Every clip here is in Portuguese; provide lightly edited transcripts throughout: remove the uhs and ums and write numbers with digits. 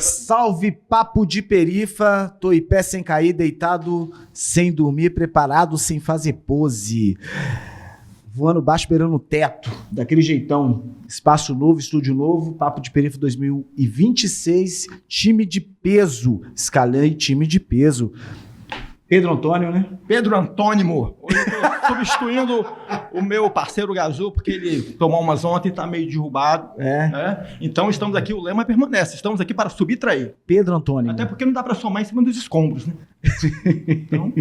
Salve, papo de perifa, tô em pé sem cair, deitado, sem dormir, preparado, sem fazer pose. Voando baixo, beirando o teto, daquele jeitão. Espaço novo, estúdio novo, papo de perifa 2026, time de peso. Escalei time de peso. Pedro Antônio, né? Pedro Antônimo. Hoje eu tô substituindo o meu parceiro Gazu, porque ele tomou umas ontem e está meio derrubado. Né? Então estamos aqui, o lema permanece. Estamos aqui para subtrair. Pedro Antônio. Até porque não dá para somar em cima dos escombros, né? Então...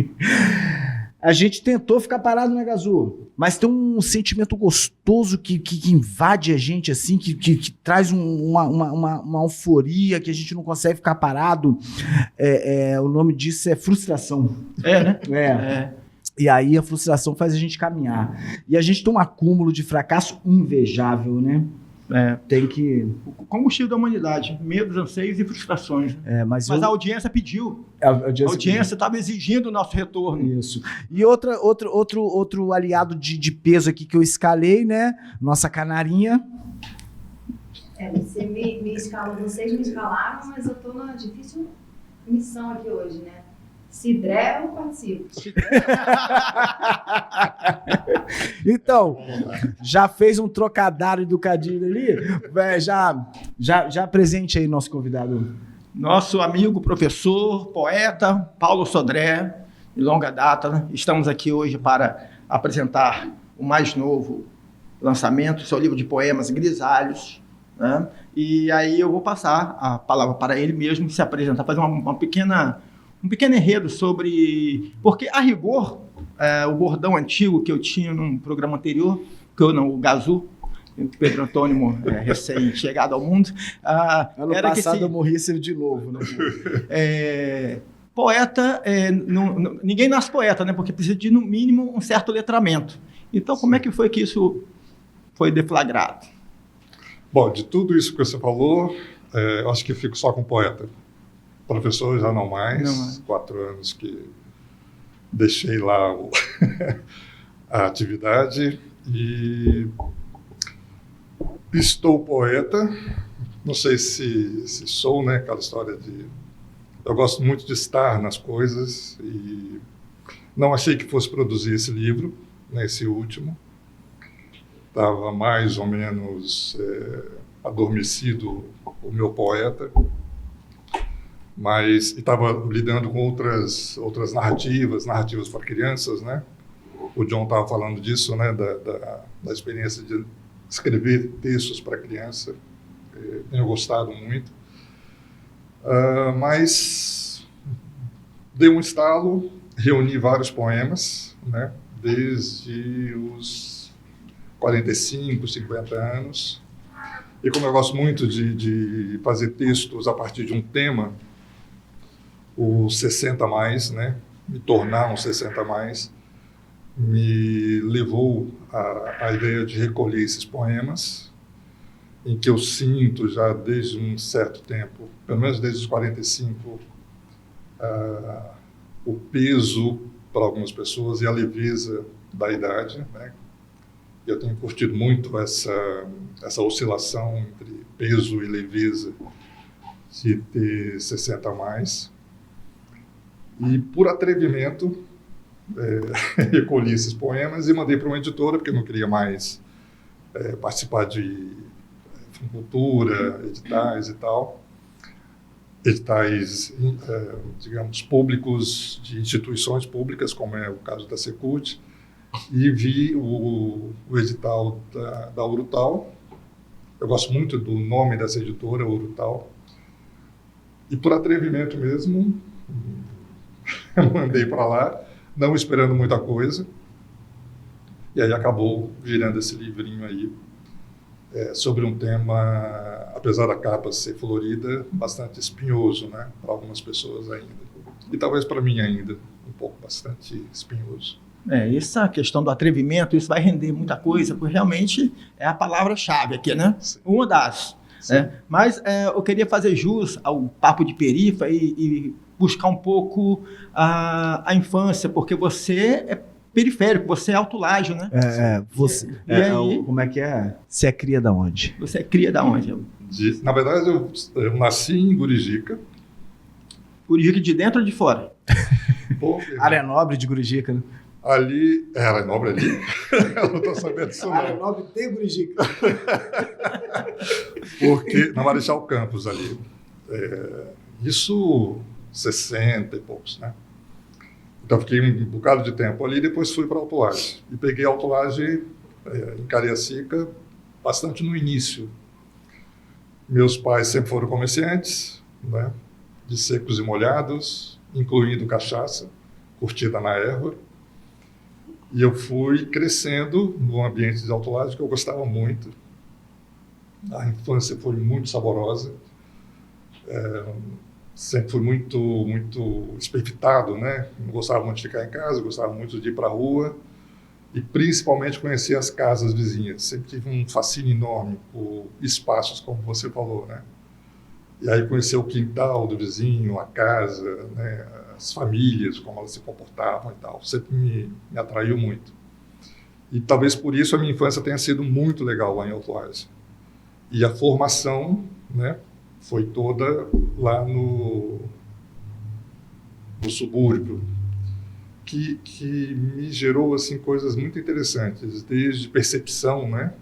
A gente tentou ficar parado, né, Gazu? Mas tem um sentimento gostoso que invade a gente, assim, que traz uma euforia, que a gente não consegue ficar parado. O nome disso é frustração. Né? E aí a frustração faz a gente caminhar. E a gente tem um acúmulo de fracasso invejável, né? Tem que... O combustível da humanidade, medos, anseios e frustrações. Mas a audiência pediu. A audiência estava exigindo o nosso retorno. Isso. E outro aliado de peso aqui que eu escalei, né? Nossa canarinha. Você me escalou, vocês me escalaram, mas eu tô numa difícil missão aqui hoje, né? Se der, eu participo. Então, já fez um trocadilho educadinho ali? Já presente aí nosso convidado. Nosso amigo, professor, poeta, Paulo Sodré, de longa data. Né? Estamos aqui hoje para apresentar o mais novo lançamento, seu livro de poemas Grisalhos. Né? E aí eu vou passar a palavra para ele mesmo se apresentar, fazer um pequeno enredo sobre... Porque, a rigor, o bordão antigo que eu tinha num programa anterior, o Gazu, o Pedro Antônimo, recém-chegado ao mundo... ano era passado que eu morri de novo. Né? Poeta, ninguém nasce poeta, né? Porque precisa de, no mínimo, um certo letramento. Então, como é que foi que isso foi deflagrado? Bom, de tudo isso que você falou, eu acho que fico só com poeta. Professor já não mais, 4 anos que deixei lá a atividade e estou poeta, não sei se sou, né, aquela história de... Eu gosto muito de estar nas coisas e não achei que fosse produzir esse livro, né, esse último. Estava mais ou menos adormecido o meu poeta, mas estava lidando com outras narrativas para crianças, né? O John estava falando disso, né? Da experiência de escrever textos para criança. Tenho gostado muito. Mas dei um estalo, reuni vários poemas, né? Desde os 45, 50 anos. E como eu gosto muito de fazer textos a partir de um tema, o 60 mais, né? Me tornar um 60 mais, me levou à ideia de recolher esses poemas, em que eu sinto já desde um certo tempo, pelo menos desde os 45, o peso para algumas pessoas e a leveza da idade, né? Eu tenho curtido muito essa oscilação entre peso e leveza de ter 60 a mais. E, por atrevimento, recolhi esses poemas e mandei para uma editora, porque eu não queria mais participar de cultura, editais e tal. Editais, digamos, públicos, de instituições públicas, como é o caso da Secult. E vi o edital da Urutau. Eu gosto muito do nome dessa editora, Urutau. E, por atrevimento mesmo, mandei para lá, não esperando muita coisa. E aí acabou virando esse livrinho aí, sobre um tema, apesar da capa ser florida, bastante espinhoso, né? Para algumas pessoas ainda. E talvez para mim ainda, um pouco bastante espinhoso. Essa questão do atrevimento, isso vai render muita coisa, porque realmente é a palavra-chave aqui, né? Sim. Uma das. Mas eu queria fazer jus ao papo de perifa e buscar um pouco a infância, porque você periférico, você é autolágio, né? Você, E aí? como é que é? Você é cria da onde? Você é cria da onde? Na verdade, eu nasci em Gurijica. Gurijica de dentro ou de fora? Área Nobre de Gurijica, né? Ali, era nobre ali? Eu não estou sabendo disso Área não. Nobre tem Gurijica. Porque na Marechal Campos ali, isso 60 e poucos, né? Então fiquei um bocado de tempo ali e depois fui para Autolage. E peguei a Autolage em Cariacica bastante no início. Meus pais sempre foram comerciantes, né? De secos e molhados, incluindo cachaça, curtida na erva. E eu fui crescendo no ambiente de Autolage que eu gostava muito. A infância foi muito saborosa. Sempre fui muito esperfitado, né? Não gostava muito de ficar em casa, gostava muito de ir para a rua e principalmente conhecer as casas vizinhas. Sempre tive um fascínio enorme por espaços, como você falou, né? E aí conhecer o quintal do vizinho, a casa, né? As famílias, como elas se comportavam e tal, sempre me atraiu muito. E talvez por isso a minha infância tenha sido muito legal lá em Autolage. E a formação, né? Foi toda lá no subúrbio, que me gerou assim, coisas muito interessantes, desde percepção, né,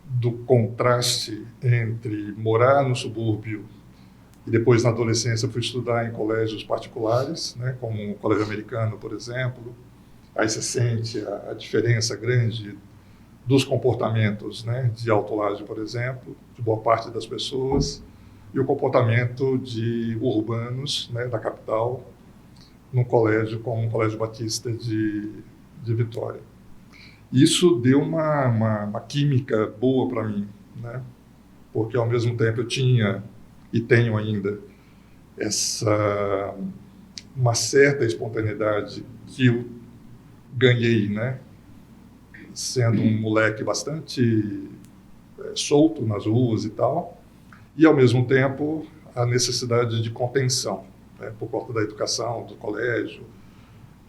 do contraste entre morar no subúrbio e depois, na adolescência, fui estudar em colégios particulares, né, como o Colégio Americano, por exemplo. Aí você sente a diferença grande dos comportamentos, né, de Autolage, por exemplo, de boa parte das pessoas, e o comportamento de urbanos, né, da capital, num colégio como o Colégio Batista de Vitória. Isso deu uma química boa para mim, né, porque ao mesmo tempo eu tinha, e tenho ainda, uma certa espontaneidade que eu ganhei, né, sendo um moleque bastante solto nas ruas e tal, e ao mesmo tempo a necessidade de contenção, né, por conta da educação, do colégio,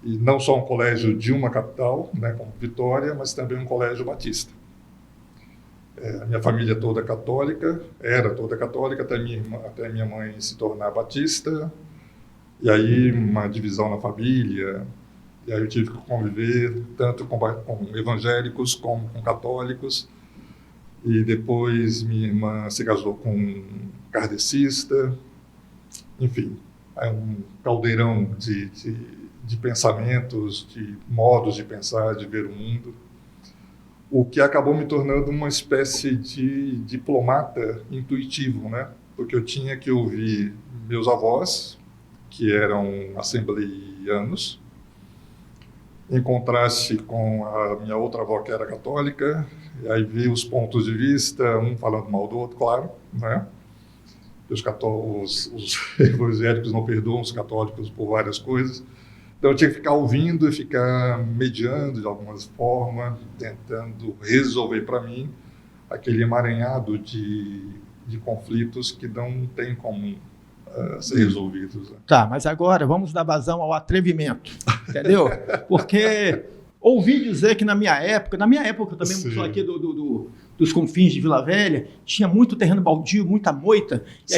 e não só um colégio de uma capital, né, como Vitória, mas também um colégio batista. A minha família toda católica, era toda católica, até minha mãe se tornar batista, e aí uma divisão na família. E aí eu tive que conviver tanto com evangélicos como com católicos. E depois minha irmã se casou com um kardecista. Enfim, é um caldeirão de pensamentos, de modos de pensar, de ver o mundo. O que acabou me tornando uma espécie de diplomata intuitivo, né? Porque eu tinha que ouvir meus avós, que eram assembleianos, em contraste com a minha outra avó, que era católica, e aí vi os pontos de vista, um falando mal do outro, claro, né? Os evangélicos não perdoam os católicos por várias coisas. Então eu tinha que ficar ouvindo e ficar mediando de alguma forma, tentando resolver para mim aquele emaranhado de conflitos que não tem como ser resolvidos. Né? Tá, mas agora vamos dar vazão ao atrevimento, entendeu? Porque ouvi dizer que na minha época eu também sou aqui dos confins de Vila Velha, tinha muito terreno baldio, muita moita, e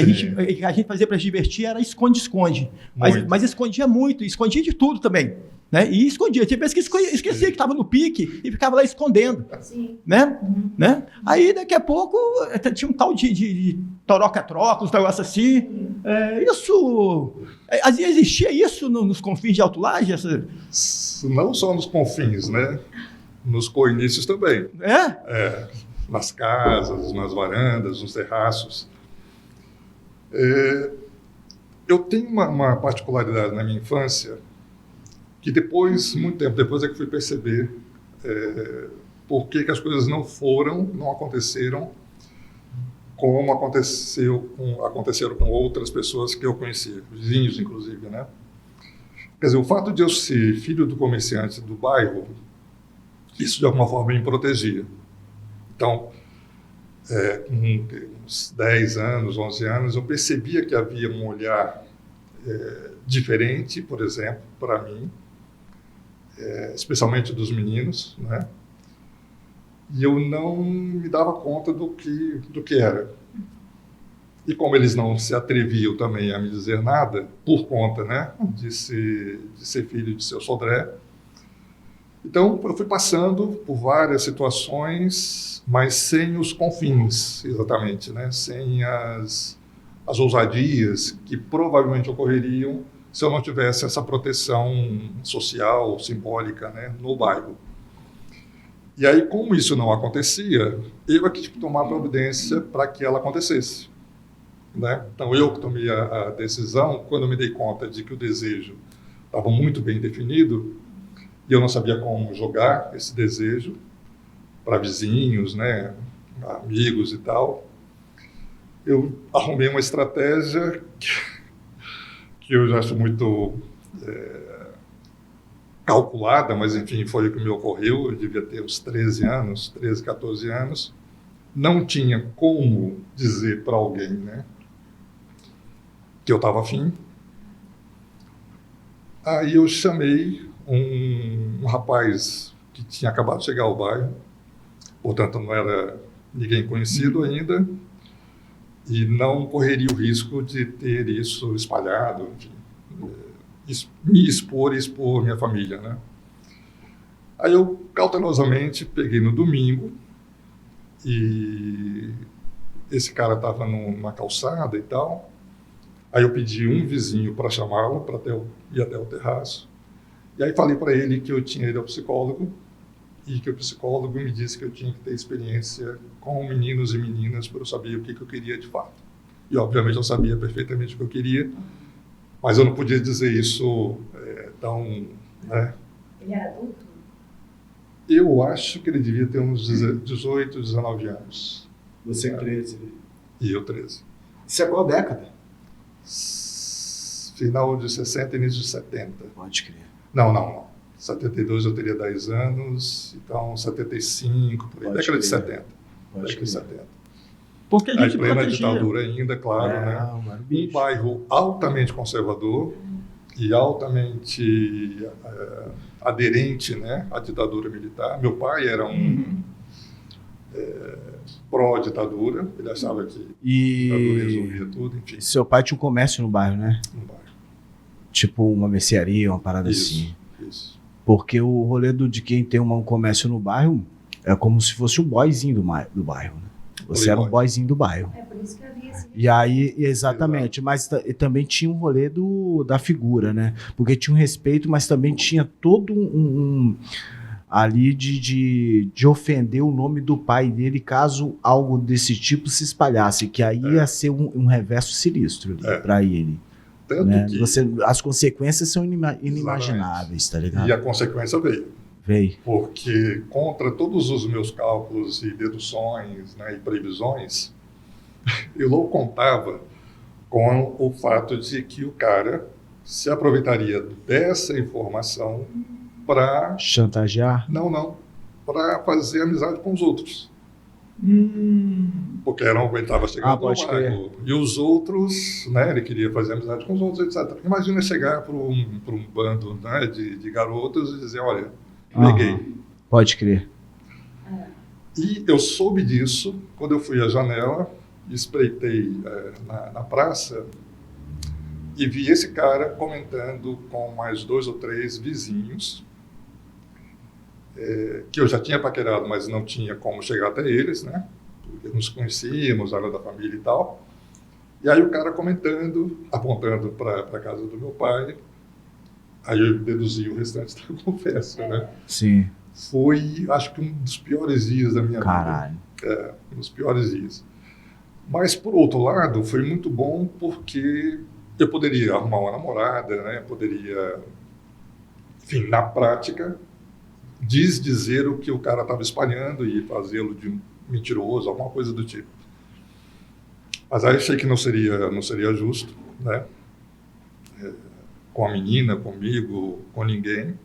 a gente fazia para se divertir era esconde-esconde. Mas escondia muito, escondia de tudo também. Né? E escondia, tinha vezes que esquecia que estava no pique e ficava lá escondendo. Sim. Né? Uhum. Né? Aí daqui a pouco tinha um tal de toroca-troca, uns negócios assim. Existia isso nos confins de Autolage? Não só nos confins, né? Nos coinícios também. Nas casas, nas varandas, nos terraços. Eu tenho uma particularidade na minha infância que depois, muito tempo depois, é que fui perceber por que as coisas não aconteceram como aconteceram com outras pessoas que eu conhecia, vizinhos inclusive, né? Quer dizer, o fato de eu ser filho do comerciante do bairro, isso de alguma forma me protegia. Então, com uns 10 anos, 11 anos, eu percebia que havia um olhar diferente, por exemplo, para mim, especialmente dos meninos, né? E eu não me dava conta do que era. E como eles não se atreviam também a me dizer nada, por conta, né, de ser filho de seu Sodré, então eu fui passando por várias situações, mas sem os confins, exatamente, né, sem as ousadias que provavelmente ocorreriam se eu não tivesse essa proteção social, simbólica, né, no bairro. E aí, como isso não acontecia, eu é que tive que tomar providência para que ela acontecesse. Né? Então, eu que tomei a decisão, quando eu me dei conta de que o desejo estava muito bem definido, e eu não sabia como jogar esse desejo para vizinhos, né, amigos e tal, eu arrumei uma estratégia que eu já acho muito calculada, mas enfim, foi o que me ocorreu. Eu devia ter uns 13, 14 anos. Não tinha como dizer para alguém, né, que eu estava afim. Aí eu chamei um rapaz que tinha acabado de chegar ao bairro, portanto não era ninguém conhecido ainda, e não correria o risco de ter isso espalhado, enfim, me expor e expor minha família, né? Aí eu cautelosamente peguei no domingo, e esse cara estava numa calçada e tal. Aí eu pedi um vizinho para chamá-lo, para ir até o terraço. E aí falei para ele que eu tinha ido ao psicólogo e que o psicólogo me disse que eu tinha que ter experiência com meninos e meninas para eu saber o que eu queria de fato. E obviamente eu sabia perfeitamente o que eu queria, mas eu não podia dizer isso tão... Né? Ele era adulto? Eu acho que ele devia ter uns 18, 19 anos. Você 13. E eu 13. Isso é qual década? Final de 60 e início de 70. Pode crer. Não. 72 eu teria 10 anos, então 75, por aí. Década de 70. Década de 70. Porque a gente Em plena protegia. ditadura ainda, claro, né? Um bairro altamente conservador e altamente aderente, né, à ditadura militar. Meu pai era um pró-ditadura, ele achava que a ditadura resolvia tudo, enfim. Seu pai tinha um comércio no bairro, né? No bairro. Tipo uma mercearia, uma parada assim. Isso. Porque o rolê de quem tem um comércio no bairro é como se fosse um boyzinho do bairro, né? Você era um boyzinho do bairro. É por isso que havia esse... E aí, exatamente, mas também tinha um rolê da figura, né? Porque tinha um respeito, mas também tinha todo ali de ofender o nome do pai dele caso algo desse tipo se espalhasse, que aí ia ser um reverso sinistro para ele. Tanto Né? que... As consequências são inimagináveis, tá ligado? E a consequência veio. Porque contra todos os meus cálculos e deduções, né, e previsões, eu não contava com o fato de que o cara se aproveitaria dessa informação para... Chantagear? Não. Para fazer amizade com os outros. Porque ele estava chegando no bairro. E os outros, né, ele queria fazer amizade com os outros, etc. Imagina chegar para um bando, né, de garotas e dizer, olha, peguei. Pode crer. E eu soube disso quando eu fui à janela, espreitei na praça e vi esse cara comentando com mais 2 ou 3 vizinhos, que eu já tinha paquerado, mas não tinha como chegar até eles, né? Porque nos conhecíamos, era da família e tal. E aí o cara comentando, apontando para a casa do meu pai. Aí eu deduzi o restante da conversa, né? Sim. Foi, acho que um dos piores dias da minha vida. Um dos piores dias. Mas, por outro lado, foi muito bom porque eu poderia arrumar uma namorada, né? Poderia, enfim, na prática, dizer o que o cara estava espalhando e fazê-lo de mentiroso, alguma coisa do tipo. Mas aí achei que não seria justo, né? Com a menina, comigo, com ninguém.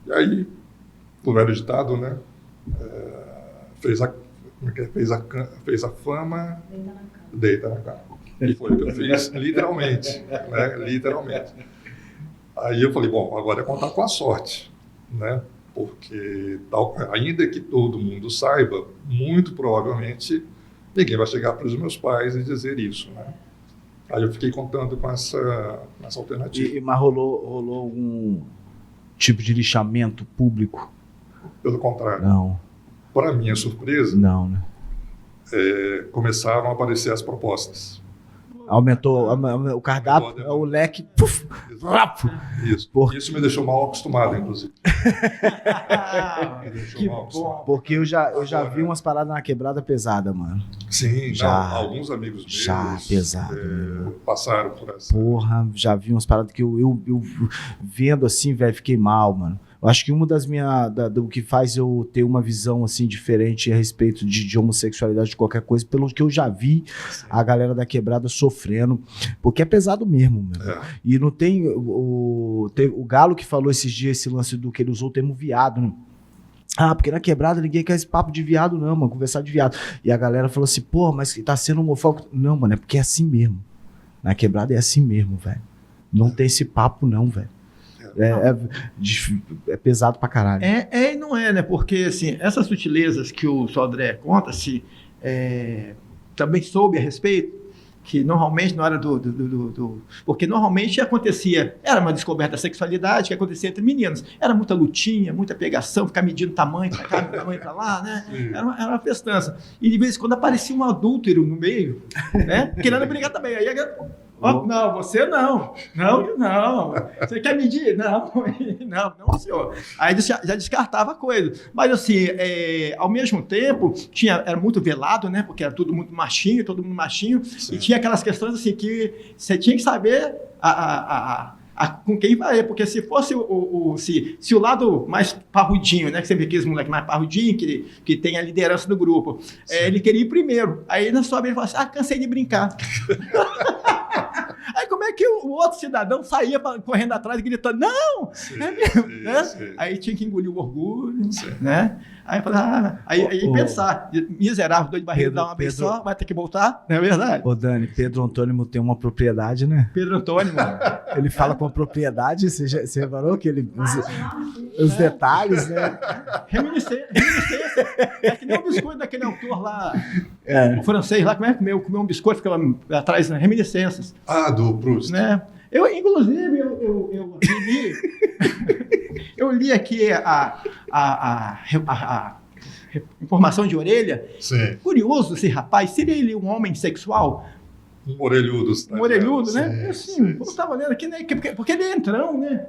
E aí, o velho ditado, né? Fez a fama, deita na cama. E foi o que eu fiz, literalmente, né? Literalmente. Aí eu falei, bom, agora é contar com a sorte, né? Porque, ainda que todo mundo saiba, muito provavelmente ninguém vai chegar para os meus pais e dizer isso, né? Aí eu fiquei contando com essa alternativa. Mas rolou algum tipo de lixamento público? Pelo contrário, Não. para minha surpresa, Não, né? começaram a aparecer as propostas. Aumentou o cardápio, o leque. Puf, rapo. Isso. Por- Isso me deixou mal acostumado, inclusive. Me deixou Que mal acostumado. Porque eu já vi umas paradas na quebrada pesada, mano. Sim, Já. não, alguns amigos meus Já, pesado, passaram por essa. Porra, já vi umas paradas que eu vendo assim, velho, fiquei mal, mano. Eu acho que uma das do que faz eu ter uma visão assim diferente a respeito de homossexualidade, de qualquer coisa, pelo que eu já vi a galera da quebrada sofrendo, porque é pesado mesmo, meu. É. E não tem o Galo que falou esses dias esse lance do que ele usou o termo viado, né? Ah, porque na quebrada ninguém quer esse papo de viado não, mano, conversar de viado. E a galera falou assim, pô, mas tá sendo homofóbico. Não, mano, é porque é assim mesmo. Na quebrada é assim mesmo, velho. Não tem esse papo não, velho. É pesado pra caralho. E não é, né? Porque, assim, essas sutilezas que o Sodré conta, assim, também soube a respeito, que normalmente na hora porque normalmente acontecia, era uma descoberta da sexualidade que acontecia entre meninos. Era muita lutinha, muita pegação, ficar medindo tamanho pra cá, tamanho pra lá, né? Era uma festança. E de vez em quando aparecia um adúltero no meio, né? Querendo brigar também. Aí não, você não. Não. Você quer medir? Não, senhor. Aí já descartava a coisa. Mas, assim, ao mesmo tempo, era muito velado, né? Porque era todo mundo machinho. Sim. E tinha aquelas questões, assim, que você tinha que saber com quem vai. Porque se fosse se o lado mais parrudinho, né? Que sempre quis moleque mais parrudinho, que tem a liderança do grupo, ele queria ir primeiro. Aí, na sua vez, ele falou assim, cansei de brincar. Aí como é que o outro cidadão saía correndo atrás e gritando, não! Sim, é mesmo, sim, né? sim. Aí tinha que engolir o orgulho, Sim. né? Aí pensar, miserável, doido de barriga, Pedro- dá uma vez Pedro- só, vai ter que voltar, não é verdade? Ô Dani, Pedro Antônimo tem uma propriedade, né? Pedro Antônio, mano. Ele fala com a propriedade, você reparou que ele... Os detalhes, né? Reminiscência. É que nem o biscoito daquele autor lá, É. o francês lá, como é que comeu um biscoito, ficava atrás, né? Reminiscências. Ah, do Proust. Né? Inclusive, eu li aqui a informação de orelha. Sim. Curioso esse rapaz, seria ele um homem sexual? Um orelhudo. Um orelhudo, né? Sim, Assim, sim, eu estava lendo aqui, né? Porque ele é entrão, né?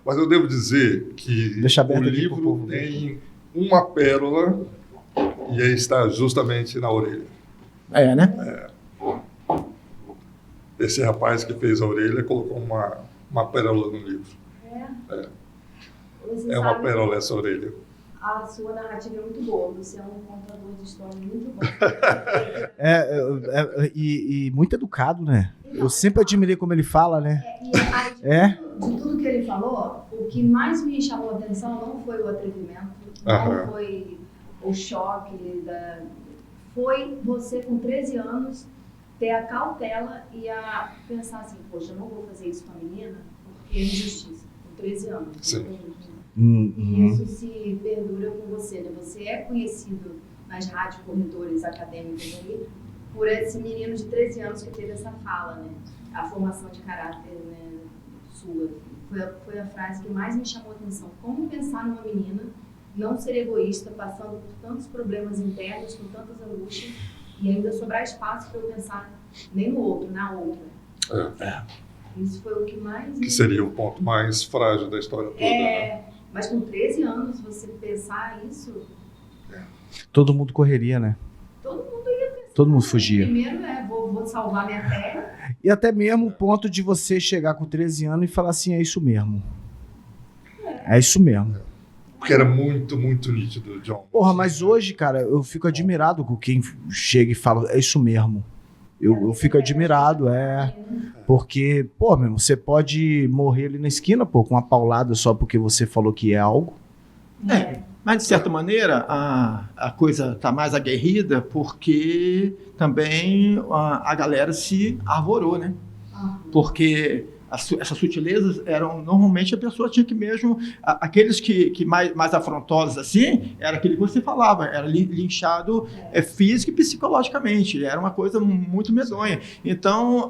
Mas eu devo dizer que Deixa o aberto aqui pro livro povo ver. tem uma pérola e aí está justamente na orelha. Né? Esse rapaz que fez a orelha colocou uma pérola no livro. Você É uma sabe, pérola essa orelha. a sua narrativa é muito boa. Você é um contador de história muito bom. E muito educado, né? Eu sempre admirei como ele fala, né? De tudo que ele falou, o que mais me chamou a atenção não foi o atrevimento, não foi o choque, foi você com 13 anos ter a cautela e a pensar assim, poxa, eu não vou fazer isso com a menina porque é injustiça. Com 13 anos. Sim. E isso se perdura com você, né? Você é conhecido nas rádios corretores acadêmicos ali por esse menino de 13 anos que teve essa fala, né? A formação de caráter, né, sua. Foi a frase que mais me chamou a atenção. Como pensar numa menina, não ser egoísta, passando por tantos problemas internos, com tantas angústias, e ainda sobrar espaço para eu pensar nem no outro, na outra. Isso foi o que mais... Que seria o ponto mais frágil da história toda, né? Mas com 13 anos, você pensar isso... Todo mundo correria, né? Todo mundo ia pensar. Todo mundo fugia. Primeiro, vou salvar minha terra. E até mesmo o ponto de você chegar com 13 anos e falar assim, é isso mesmo. É isso mesmo. Porque era muito, muito nítido, John. Porra, mas hoje, cara, eu fico admirado com quem chega e fala, é isso mesmo. Eu fico admirado, porque, pô, mesmo, você pode morrer ali na esquina, pô, com uma paulada só porque você falou que é algo. Mas, de certa maneira, a coisa está mais aguerrida porque também a galera se arvorou, né? Porque essas sutilezas eram, normalmente a pessoa tinha que mesmo, aqueles que mais afrontosos assim, era aquele que você falava, era linchado física e psicologicamente, era uma coisa muito medonha. Então,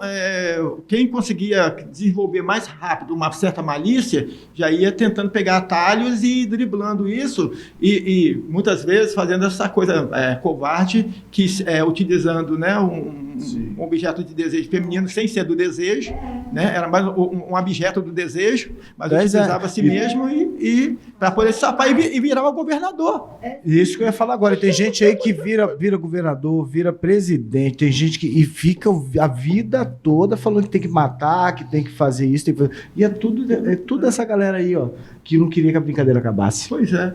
quem conseguia desenvolver mais rápido uma certa malícia, já ia tentando pegar atalhos e driblando isso, e muitas vezes fazendo essa coisa covarde, que utilizando, né, um objeto de desejo feminino sem ser do desejo, né, era mais um objeto do desejo, mas utilizava a si mesmo e para poder se safar e virar o governador. Isso que eu ia falar agora. Tem gente aí que vira governador, vira presidente, tem gente que fica a vida toda falando que tem que matar, que tem que fazer isso, tem que fazer... E é tudo essa galera aí, ó, que não queria que a brincadeira acabasse. Pois é.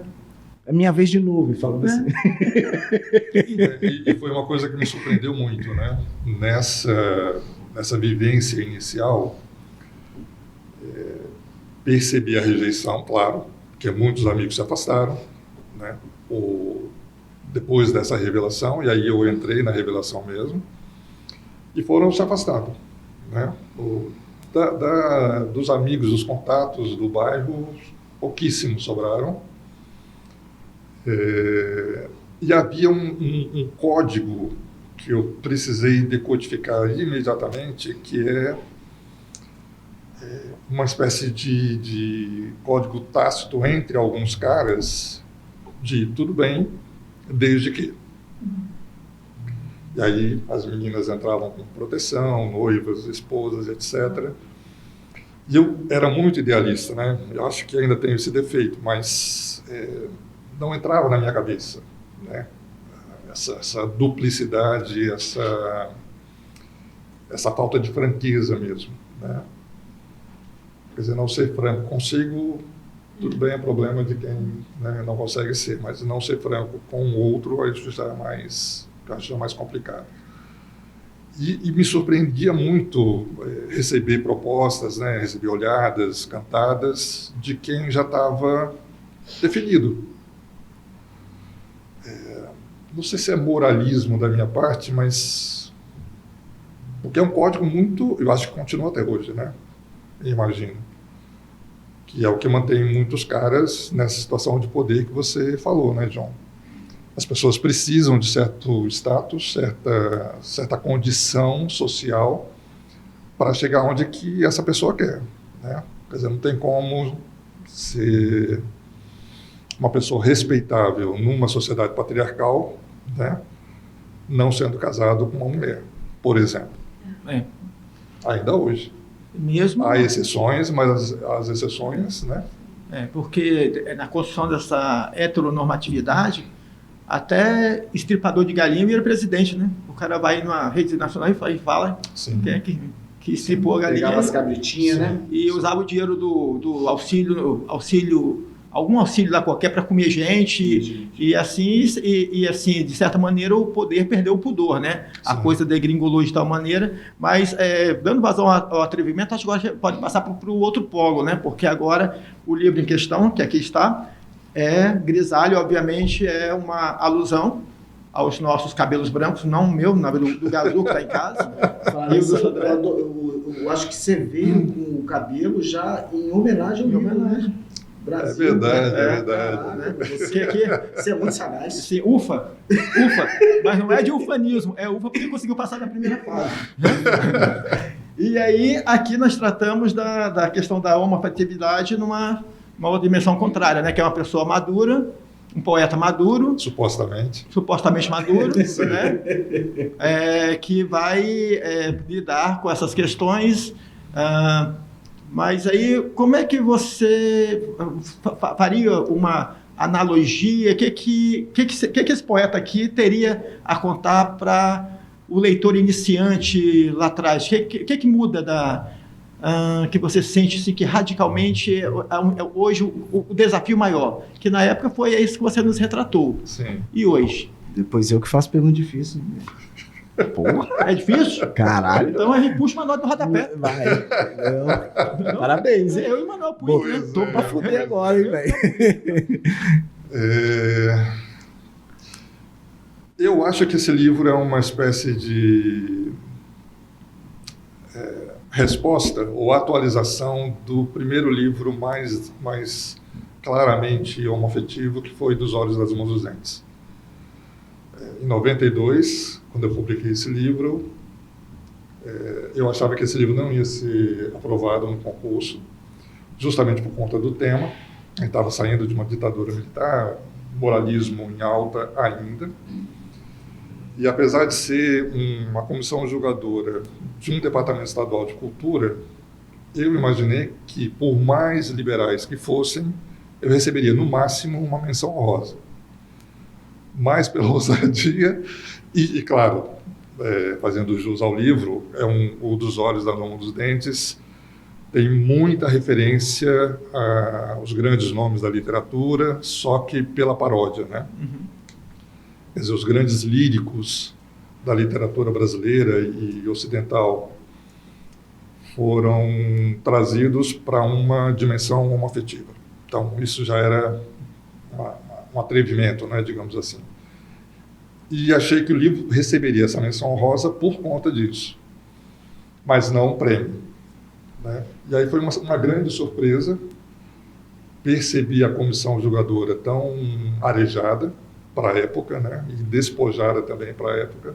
É minha vez de novo, falando assim. E foi uma coisa que me surpreendeu muito, né? Nessa vivência inicial, percebi a rejeição, claro, porque muitos amigos se afastaram, né? Depois dessa revelação, e aí eu entrei na revelação mesmo, e foram se afastando, né? Dos amigos, dos contatos do bairro, pouquíssimos sobraram. E havia um código que eu precisei decodificar imediatamente, que é uma espécie de código tácito entre alguns caras de tudo bem, desde que. E aí as meninas entravam com proteção, noivas, esposas, etc. E eu era muito idealista, né? Eu acho que ainda tenho esse defeito, mas não entrava na minha cabeça, né? Essa duplicidade, essa falta de franqueza mesmo, né? Quer dizer, não ser franco consigo, tudo bem, é problema de quem, né, não consegue ser, mas não ser franco com o outro, isso já é mais complicado. E me surpreendia muito receber propostas, né, receber olhadas, cantadas, de quem já estava definido. Não sei se é moralismo da minha parte, mas... Porque é um código muito... Eu acho que continua até hoje, né? Imagino. Que é o que mantém muitos caras nessa situação de poder que você falou, né, John? As pessoas precisam de certo status, certa condição social para chegar onde que essa pessoa quer, né? Quer dizer, não tem como ser uma pessoa respeitável numa sociedade patriarcal, né, não sendo casado com uma mulher, por exemplo. Ainda hoje. Mesmo... Há exceções, mas as exceções, né? Porque na construção dessa heteronormatividade, até estripador de galinha vira presidente, né? O cara vai numa rede nacional e fala quem é que estripou a galinha. Pegava as cabritinhas, né? E usava o dinheiro do auxílio, algum auxílio lá qualquer para comer gente, e assim, de certa maneira, o poder perdeu o pudor, né? Sim. A coisa degringolou de tal maneira, mas dando vazão ao atrevimento, acho que agora pode passar para o outro polo, né? Porque agora o livro em questão, que aqui está, grisalho, obviamente, é uma alusão aos nossos cabelos brancos, não o meu, do Gazu que está em casa. Eu acho que você veio com o cabelo já em homenagem ao livro, né? Brasil, é verdade. Você é muito sagaz. Sim, ufa, mas não é de ufanismo, é ufa porque conseguiu passar na primeira fase. E aí, aqui nós tratamos da questão da homoafetividade numa outra dimensão contrária, né? Que é uma pessoa madura, um poeta maduro. Supostamente maduro, né? Que vai lidar com essas questões. Mas aí, como é que você faria uma analogia? O que esse poeta aqui teria a contar para o leitor iniciante lá atrás? O que muda que você sente assim, que radicalmente hoje o desafio maior? Que na época foi isso que você nos retratou. Sim. E hoje? Depois eu que faço pergunta difícil. Porra. É difícil? Caralho. Então a gente puxa uma nota no rodapé. Vai. Parabéns, hein? Eu e o Manuel Puig, né? Tô pra fuder agora, hein, velho? Eu acho que esse livro é uma espécie de resposta ou atualização do primeiro livro mais claramente homoafetivo, que foi Dos Olhos das Mãos dos Dentes. Em 92, quando eu publiquei esse livro, eu achava que esse livro não ia ser aprovado no concurso, justamente por conta do tema. Ele estava saindo de uma ditadura militar, moralismo em alta ainda. E apesar de ser uma comissão julgadora de um departamento estadual de cultura, eu imaginei que, por mais liberais que fossem, eu receberia no máximo uma menção honrosa. Mais pela ousadia e claro, fazendo jus ao livro, o Dos Olhos das Mãos dos Dentes tem muita referência aos grandes nomes da literatura, só que pela paródia, né? Uhum. Quer dizer, os grandes líricos da literatura brasileira e ocidental foram trazidos para uma dimensão homoafetiva. Então, isso já era um atrevimento, né, digamos assim. E achei que o livro receberia essa menção honrosa por conta disso, mas não um prêmio, né? E aí foi uma grande surpresa. Percebi a comissão julgadora tão arejada para a época, né, e despojada também para a época.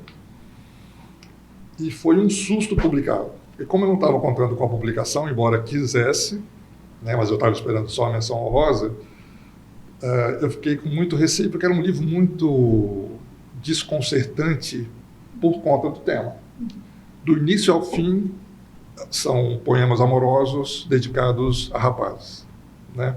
E foi um susto publicá-lo. E como eu não estava contando com a publicação, embora quisesse, né, mas eu estava esperando só a menção honrosa, eu fiquei com muito receio, porque era um livro muito desconcertante por conta do tema. Do início ao fim, são poemas amorosos dedicados a rapazes, né?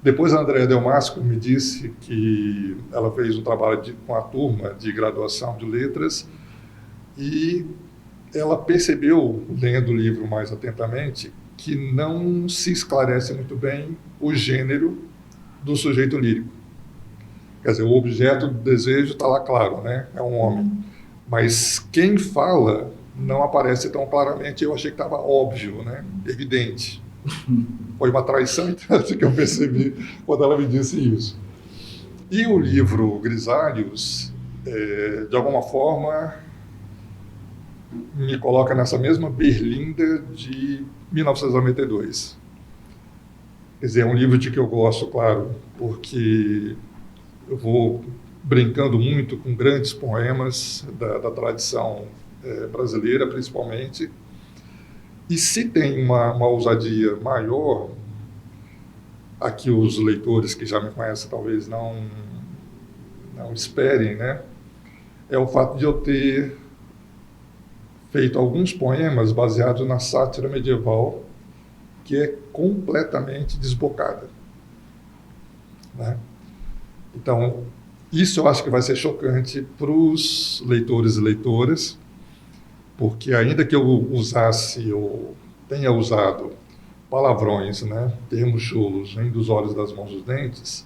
Depois a Andréa Delmasco me disse que ela fez um trabalho com a turma de graduação de letras e ela percebeu, lendo o livro mais atentamente, que não se esclarece muito bem o gênero do sujeito lírico. Quer dizer, o objeto do desejo está lá claro, né? É um homem. Mas quem fala não aparece tão claramente. Eu achei que estava óbvio, né? Evidente. Foi uma traição que eu percebi quando ela me disse isso. E o livro Grisalhos, de alguma forma, me coloca nessa mesma berlinda de 1992. Quer dizer, é um livro de que eu gosto, claro, porque eu vou brincando muito com grandes poemas da tradição brasileira, principalmente. E se tem uma ousadia maior, aqui os leitores que já me conhecem talvez não esperem, né? É o fato de eu ter feito alguns poemas baseados na sátira medieval, que é completamente desbocada, né? Então, isso eu acho que vai ser chocante para os leitores e leitoras, porque ainda que eu usasse ou tenha usado palavrões, né, termos chulos, vem dos olhos das mãos dos dentes,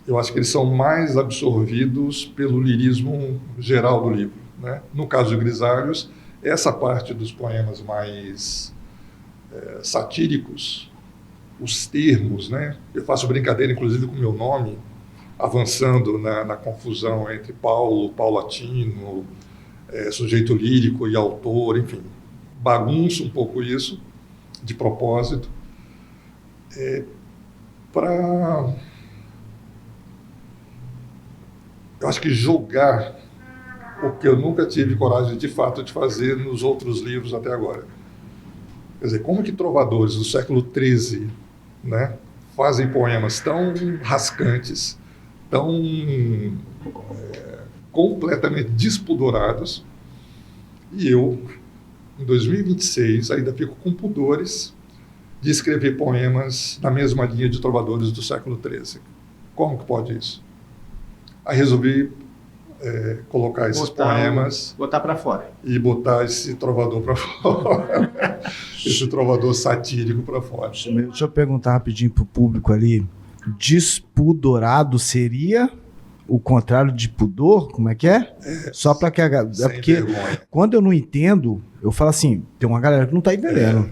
eu acho que eles são mais absorvidos pelo lirismo geral do livro, né? No caso de Grisalhos, essa parte dos poemas mais satíricos, os termos, né? Eu faço brincadeira, inclusive, com o meu nome, avançando na confusão entre paulatino, sujeito lírico e autor, enfim, bagunço um pouco isso, de propósito, para, eu acho que jogar o que eu nunca tive coragem de fato de fazer nos outros livros até agora. Quer dizer, como que trovadores do século XIII, né, fazem poemas tão rascantes, tão completamente despudorados, e eu, em 2026, ainda fico com pudores de escrever poemas na mesma linha de trovadores do século XIII. Como que pode isso? Aí resolvi colocar esses poemas... Botar para fora. E botar esse trovador para fora. Esse trovador satírico para fora. Deixa eu perguntar rapidinho pro público ali. Despudorado seria o contrário de pudor? Como é que é? Só para que é porque vergonha. Quando eu não entendo, eu falo assim, tem uma galera que não tá entendendo.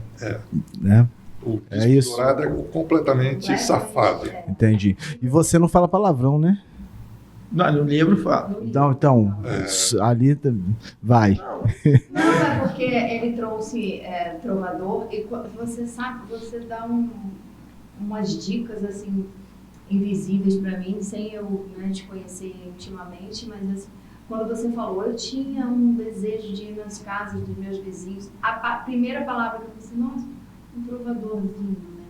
Né? O despudorado é completamente safado. Entendi. E você não fala palavrão, né? No livro fala. Então ali vai. Não, porque ele trouxe trovador e você sabe, você dá umas dicas assim invisíveis para mim, sem eu, né, te conhecer intimamente, mas assim, quando você falou, eu tinha um desejo de ir nas casas dos meus vizinhos, a primeira palavra que eu falei assim, nossa, um trovadorzinho, né?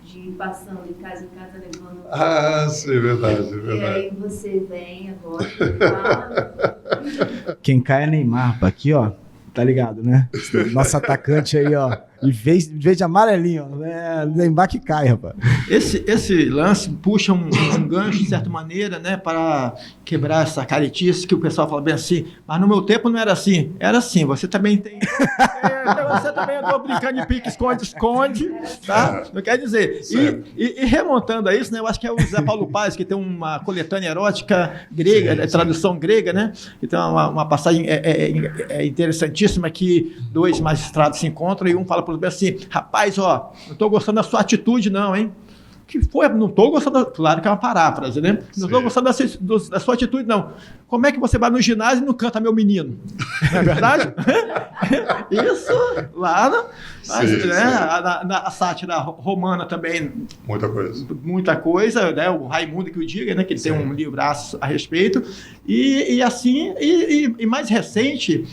De ir passando de casa em casa levando... Ah, sim, é verdade, é E verdade. aí você vem agora e fala... Quem cai é Neymar, pá, aqui, ó. Tá ligado, né? Nosso atacante aí, ó. Em vez de amarelinho, ó. É Neymar que cai, rapaz. Esse lance puxa um gancho, de certa maneira, né, para quebrar essa caretice que o pessoal fala bem assim, mas no meu tempo não era assim. Era assim, você também tem... você também andou brincando de pique, esconde, tá? Não quer dizer. E remontando a isso, né, eu acho que é o Zé Paulo Paes, que tem uma coletânea erótica grega, sim, tradução grega, né? Então, uma passagem interessantíssima que dois magistrados se encontram e um fala para o outro assim, rapaz, ó, não estou gostando da sua atitude não, hein? Que foi? Não estou gostando, claro que é uma paráfrase, né? Não estou gostando da sua atitude, não. Como é que você vai no ginásio e não canta meu menino? Não é verdade? Isso, lá na sátira romana também. Muita coisa, né? O Raimundo que o diga, né? Que ele tem um livraço a respeito. E assim, e mais recente,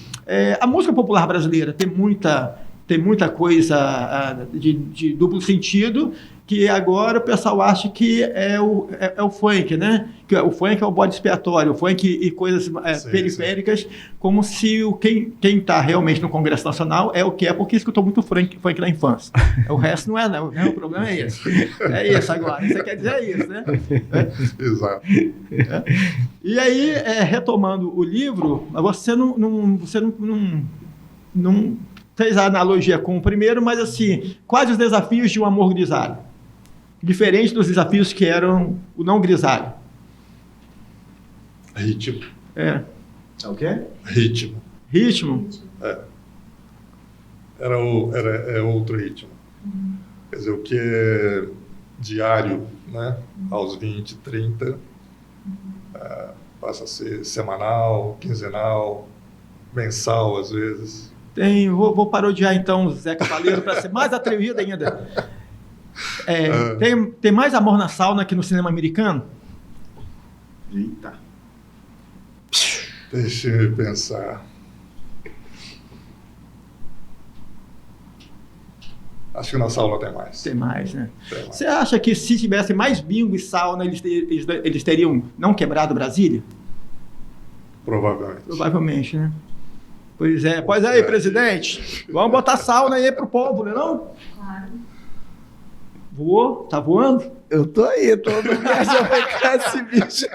a música popular brasileira tem muita coisa de duplo sentido, que agora o pessoal acha que é o funk, né? Que o funk é o bode expiatório, o funk e coisas periféricas, como se quem está realmente no Congresso Nacional é o que é, porque escutou muito funk na infância. O resto não é, não. O problema é esse. É isso agora. Você quer dizer isso, né? Exato. E aí, retomando o livro, você não fez a analogia com o primeiro, mas assim, quais os desafios de um amor grisalho? Diferente dos desafios que eram o não grisalho. Ritmo. É o quê? Ritmo. Ritmo? É outro ritmo. Quer dizer, o que é diário, né, aos 20, 30, passa a ser semanal, quinzenal, mensal, às vezes. Vou parodiar então o Zé Cavaleiro para ser mais atrevido ainda. Tem mais amor na sauna que no cinema americano? Eita. Deixa eu pensar. Acho que na sauna tem mais. Tem mais, né? Tem mais. Você acha que se tivesse mais bingo e sauna, eles teriam não quebrado Brasília? Provavelmente. Provavelmente, né? Pois é. Pois aí, presidente. Vamos botar sauna aí pro povo, né não? Claro. Voou? Tá voando? Eu tô aí, tô no esse bicho.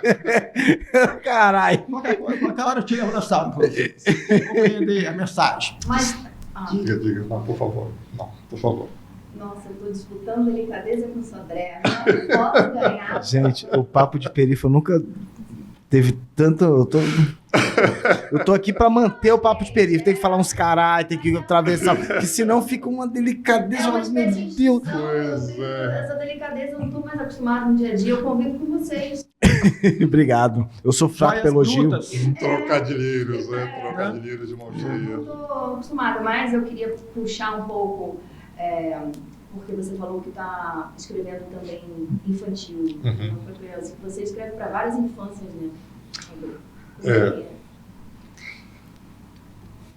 Caralho. Qualquer hora eu te levo na sauna pra você compreender a mensagem. Mas... Diga. Não, por favor. Não, por favor. Nossa, eu tô disputando delicadeza com o Sodré. Não posso ganhar. Gente, o papo de perifa nunca teve tanto... Eu tô aqui pra manter o papo de perifa. Tem que falar uns caralho, tem que atravessar, porque senão fica uma delicadeza. É uma espécie de Meu Deus. Pois é. Essa delicadeza eu não tô mais acostumada no dia a dia. Eu convivo com vocês. Obrigado. Eu sou fraco pelo elogio. Trocadilheiros, né? Trocadilheiros de mão cheia. Eu não tô acostumada, mas eu queria puxar um pouco... porque você falou que está escrevendo também infantil, não para criança. Você escreve para várias infâncias, né?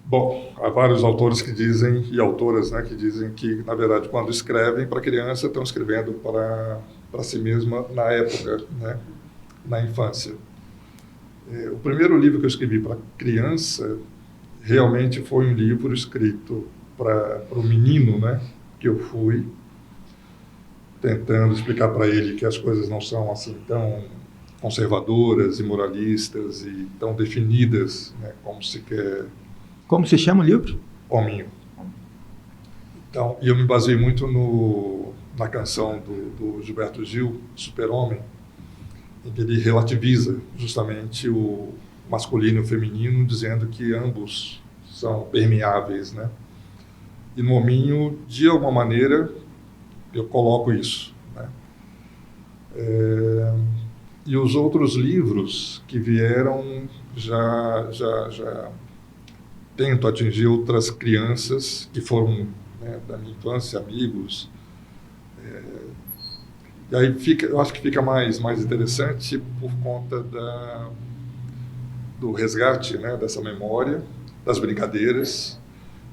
Bom, há vários autores que dizem, e autoras, né, que dizem que, na verdade, quando escrevem para criança, estão escrevendo para si mesma na época, né, na infância. O primeiro livro que eu escrevi para criança realmente foi um livro escrito para o menino, né, que eu fui, tentando explicar para ele que as coisas não são assim tão conservadoras e moralistas e tão definidas, né, como se quer. Como se chama o livro? Hominho. Então, e eu me baseei muito na canção do Gilberto Gil, Super-Homem, em que ele relativiza justamente o masculino e o feminino, dizendo que ambos são permeáveis, né? E no Hominho, de alguma maneira, eu coloco isso, né? E os outros livros que vieram já tento atingir outras crianças que foram, né, da minha infância, amigos. E aí eu acho que fica mais interessante por conta do resgate, né, dessa memória, das brincadeiras,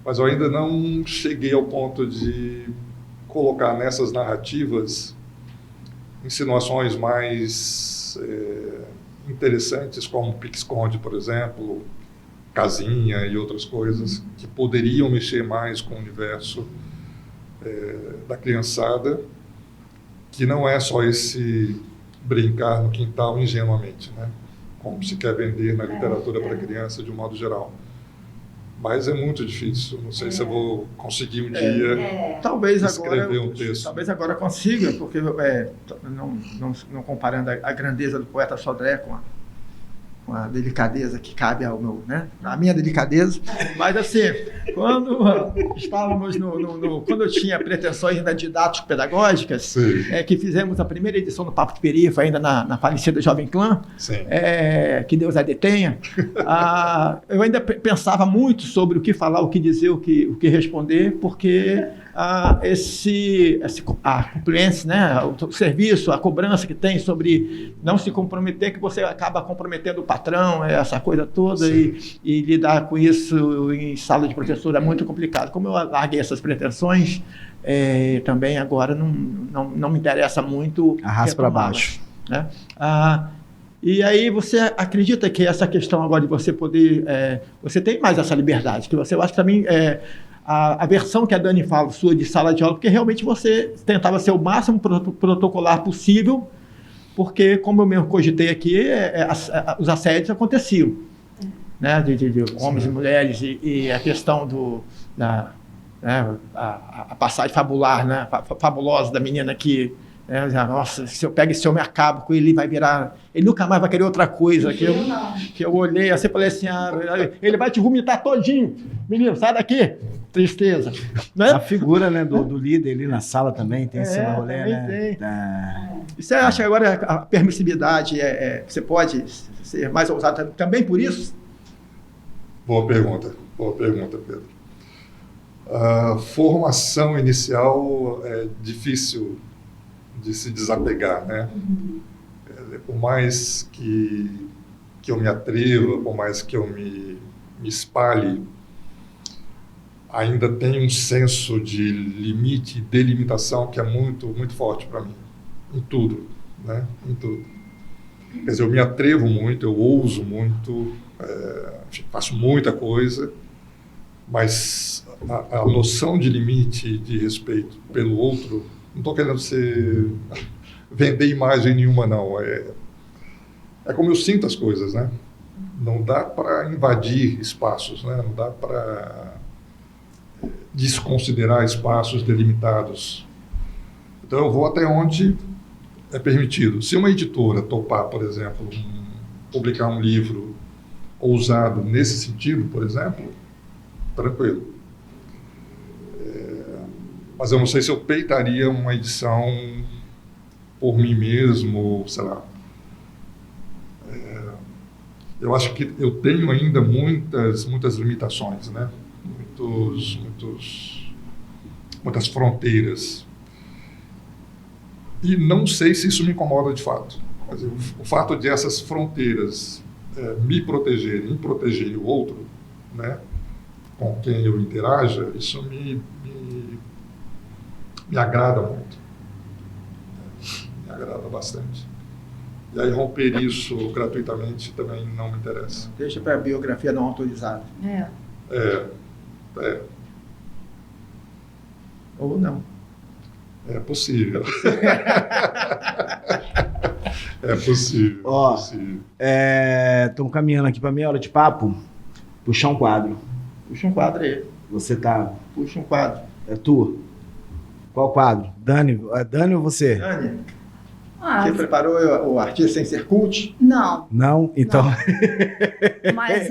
mas eu ainda não cheguei ao ponto de colocar nessas narrativas insinuações mais interessantes, como pique-esconde, por exemplo, casinha e outras coisas que poderiam mexer mais com o universo da criançada, que não é só esse brincar no quintal ingenuamente, né? Como se quer vender na literatura para criança de um modo geral. Mas é muito difícil, não sei se eu vou conseguir um dia Talvez escrever um texto. Talvez agora consiga, porque não comparando a grandeza do poeta Sodré com a delicadeza que cabe ao meu, né? A minha delicadeza. Mas assim, quando estávamos quando eu tinha pretensões ainda didático-pedagógicas, que fizemos a primeira edição do Papo de Perifa, ainda na falecida Jovem Clã, que Deus a detenha, eu ainda pensava muito sobre o que falar, o que dizer, o que responder, porque a compliance, né, o serviço, a cobrança que tem sobre não se comprometer, que você acaba comprometendo o patrão, essa coisa toda, e lidar com isso em sala de professor é muito complicado. Como eu larguei essas pretensões, também agora não me interessa muito. Arrasta para baixo. Né? E aí você acredita que essa questão agora de você poder... você tem mais essa liberdade, que eu acho que também... A versão que a Dani fala sua de sala de aula, porque realmente você tentava ser o máximo protocolar possível, porque, como eu mesmo cogitei aqui, os assédios aconteciam, né, de homens e mulheres, e a questão a passagem fabular, né, fabulosa da menina que... nossa, se eu pego esse homem, acabo com ele, ele vai virar... Ele nunca mais vai querer outra coisa. Que eu olhei assim e falei assim, ele vai te vomitar todinho. Menino, sai daqui. Tristeza. Né? A figura, né, do líder ali na sala também tem esse rolê, né? E você acha que agora a permissibilidade, você pode ser mais ousado também por isso? Boa pergunta, Pedro. A formação inicial é difícil de se desapegar, né? Por mais que eu me atreva, por mais que eu me espalhe, ainda tem um senso de limite e delimitação que é muito, muito forte para mim, em tudo, né? Em tudo. Quer dizer, eu me atrevo muito, eu ouso muito, faço muita coisa, mas a noção de limite, de respeito pelo outro, não estou querendo vender imagem nenhuma, não. É como eu sinto as coisas, né? Não dá para invadir espaços, né? Não dá para desconsiderar espaços delimitados. Então eu vou até onde é permitido. Se uma editora topar, por exemplo, publicar um livro ousado nesse sentido, por exemplo, tranquilo. Mas eu não sei se eu peitaria uma edição por mim mesmo, sei lá. Eu acho que eu tenho ainda muitas limitações, né? Muitas fronteiras. E não sei se isso me incomoda de fato. Mas o fato de essas fronteiras me protegerem e protegerem o outro, né, com quem eu interaja, isso me agrada muito. Me agrada bastante. E aí romper isso gratuitamente também não me interessa. Deixa para a biografia não autorizada. Ou não. É possível. É possível. Ó, estamos caminhando aqui para meia hora de papo. Puxar um quadro. Puxa um quadro aí. Você tá... Puxa um quadro. É tu? Qual quadro? Dani? É Dani ou você? Dani. Você preparou o Artista Sem Ser Cult? Não. Não? Então... Não. Mas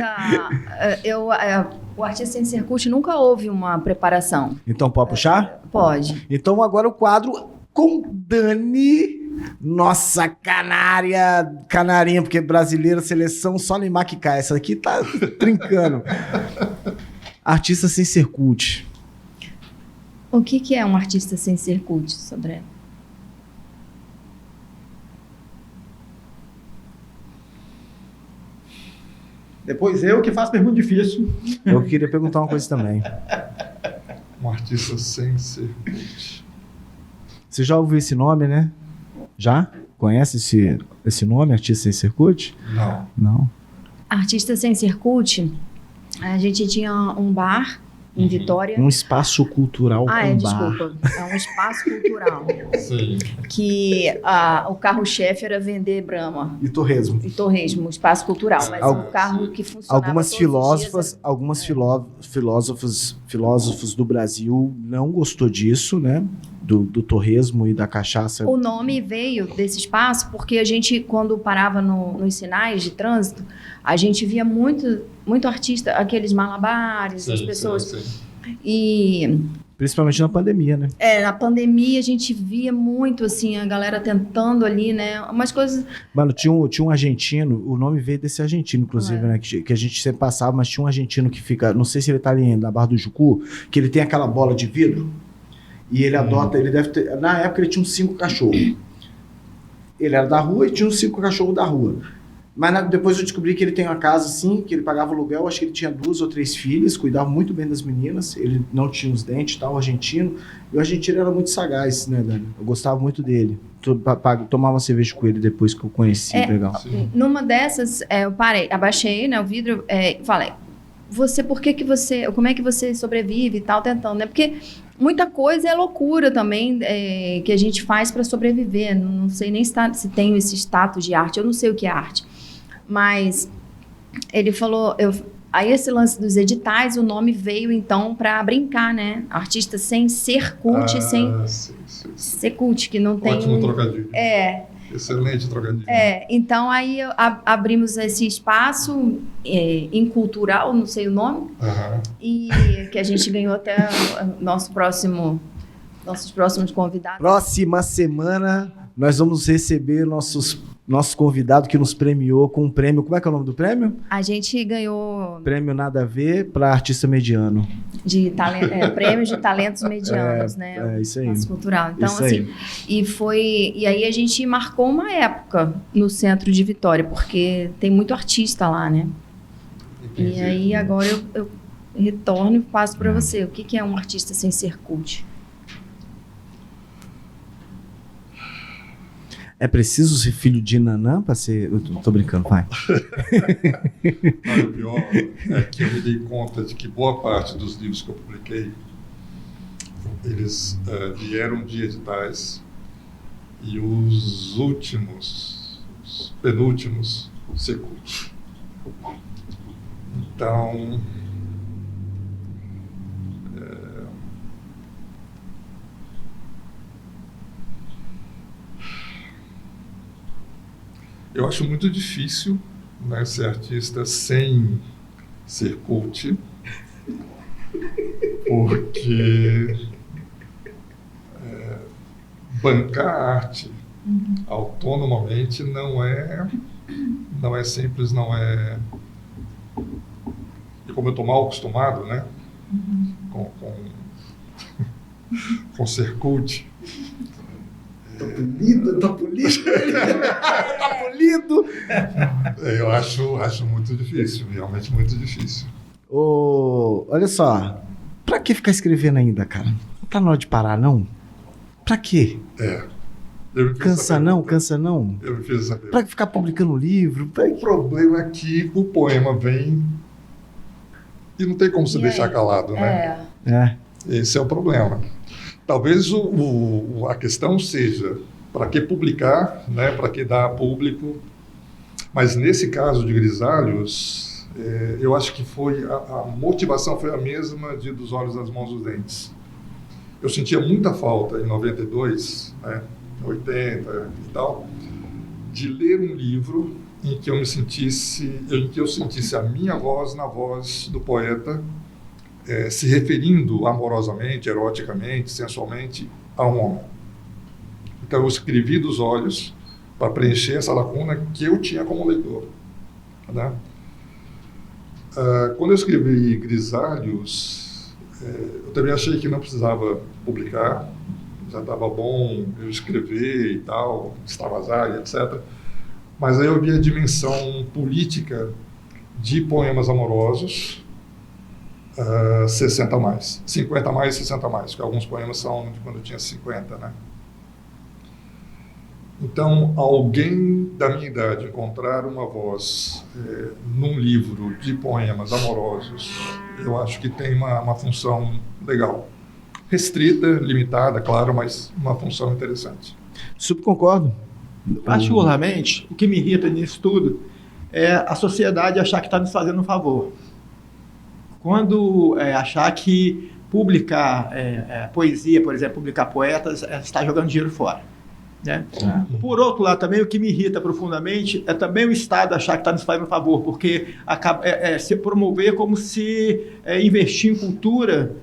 o Artista Sem Ser Cult nunca houve uma preparação. Então pode puxar? Pode. Então agora o quadro com Dani, nossa canarinha, porque brasileira, seleção, só Neymar que cai. Essa aqui tá trincando. Artista sem ser cult. O que é um artista sem ser cult, Sodré? Depois eu que faço pergunta difícil. Eu queria perguntar uma coisa também. Um artista sem ser cult. Você já ouviu esse nome, né? Já? Conhece esse nome, artista sem ser cult? Não. Não. Artista sem ser cult, a gente tinha um bar em Vitória. Um espaço cultural com bar. Desculpa. É um espaço cultural. Sim. Que o carro-chefe era vender Brahma E torresmo. e torresmo, um espaço cultural. Mas é um carro que funcionava Algumas todos os filósofos do Brasil não gostou disso, né? Do torresmo e da cachaça. O nome veio desse espaço porque a gente, quando parava nos sinais de trânsito, a gente via muito artista, aqueles malabares, as pessoas. Sim. E Principalmente na pandemia, né? na pandemia a gente via muito assim a galera tentando ali, né? Umas coisas. Mano, tinha um argentino, o nome veio desse argentino, inclusive, né? Que a gente sempre passava, mas tinha um argentino que fica, não sei se ele tá ali na Barra do Jucu, que ele tem aquela bola de vidro e ele adota, ele deve ter, na época ele tinha uns 5 cachorros. Ele era da rua e tinha uns 5 cachorros da rua. Mas depois eu descobri que ele tem uma casa assim, que ele pagava aluguel, acho que ele tinha 2 ou 3 filhas, cuidava muito bem das meninas, ele não tinha os dentes e tal, argentino. E o argentino era muito sagaz, né, Dani? Eu gostava muito dele. Tomava uma cerveja com ele depois que eu conheci, legal. Sim. Numa dessas, eu parei, abaixei, né, o vidro, falei, como é que você sobrevive e tal, tentando, né? Porque muita coisa é loucura também que a gente faz para sobreviver. Não sei nem se tem esse status de arte, eu não sei o que é arte. Mas ele falou, aí esse lance dos editais, o nome veio então para brincar, né? Artista sem ser cult, sem ser cult, que não tem. Ótimo trocadilho. É. Excelente trocadilho. Então aí abrimos esse espaço incultural, não sei o nome, e que a gente ganhou até nossos próximos convidados. Próxima semana nós vamos receber nosso convidado que nos premiou com um prêmio. Como é que é o nome do prêmio? A gente ganhou Prêmio Nada a Ver para artista mediano. Prêmios de talentos medianos, né? É isso aí. Nosso cultural. Então, Isso assim, aí. E aí a gente marcou uma época no centro de Vitória, porque tem muito artista lá, né? Entendi. E aí agora eu retorno e passo para você. O que é um artista sem ser cult? É preciso ser filho de Nanã para ser... Eu tô brincando, vai. Não, o pior é que eu me dei conta de que boa parte dos livros que eu publiquei, eles vieram de editais e os penúltimos, secos. Então, eu acho muito difícil, né, ser artista sem ser cult, porque bancar a arte autonomamente não é simples, não é... E como eu estou mal acostumado, né, com ser cult... Tá polido. Tá polido. Eu acho muito difícil, realmente muito difícil. Olha só, pra que ficar escrevendo ainda, cara? Não tá na hora de parar, não? Pra quê? Cansa não? Eu me fiz essa pergunta. Pra ficar publicando livro? O problema é que o poema vem e não tem como se deixar calado, né? Esse é o problema. Talvez a questão seja para que publicar, né? Para que dar a público. Mas nesse caso de Grisalhos, eu acho que a motivação foi a mesma dos olhos, das mãos, dos dentes. Eu sentia muita falta em 92, né, 80 e tal, de ler um livro em que eu sentisse a minha voz na voz do poeta, se referindo amorosamente, eroticamente, sensualmente a um homem. Então eu escrevi dos olhos para preencher essa lacuna que eu tinha como leitor, né? Quando eu escrevi Grisalhos, eu também achei que não precisava publicar, já estava bom eu escrever e tal, extravasar e etc. Mas aí eu vi a dimensão política de poemas amorosos, 60 a mais, 50 a mais e 60 a mais, porque alguns poemas são de quando eu tinha 50, né? Então, alguém da minha idade encontrar uma voz num livro de poemas amorosos, eu acho que tem uma função legal. Restrita, limitada, claro, mas uma função interessante. Super concordo. Particularmente, o que me irrita nisso tudo é a sociedade achar que está nos fazendo um favor. Quando achar que publicar poesia, por exemplo, publicar poetas, está jogando dinheiro fora. Né? Por outro lado, também o que me irrita profundamente é também o Estado achar que está nos fazendo um favor, porque se promover como se investir em cultura,